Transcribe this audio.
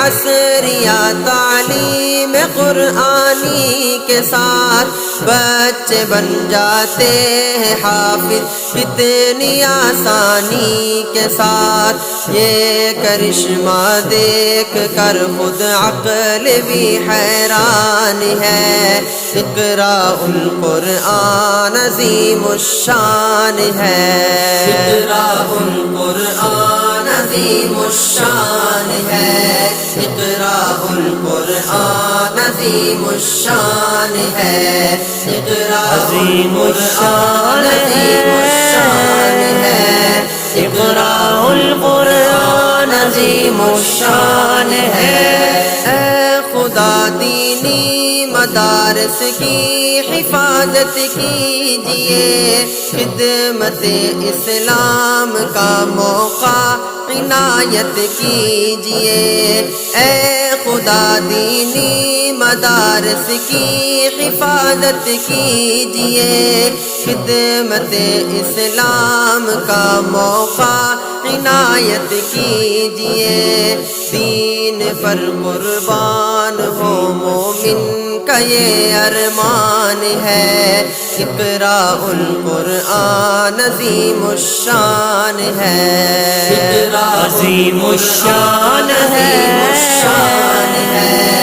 عصریہ تعلیم قرآنی کے ساتھ بچے بن جاتے ہیں حافظ کتنی آسانی کے ساتھ۔ یہ کرشمہ دیکھ کر خود عقل بھی حیران ہے، اقراء القرآن عظیم الشان ہے، اقراء القرآن عظیم الشان ہے، اقراء القرآن عظیم الشان ہے، اقراء عظیم الشان عظیم الشان ہے، اقراء القرآن عظیم الشان ہے۔ اے خدا دینی مدارس کی حفاظت کیجئے، خدمت اسلام کا موقع عنایت کیجئے۔ اے خدا دینی مدارس کی حفاظت کیجئے، خدمت اسلام کا موقع عنایت کیجئے۔ دین پر قربان ہو مومن کا یہ ارمان ہے، اقراء القرآن عظیم الشان ہے، عظیم الشان ہے، عظیم الشان ہے،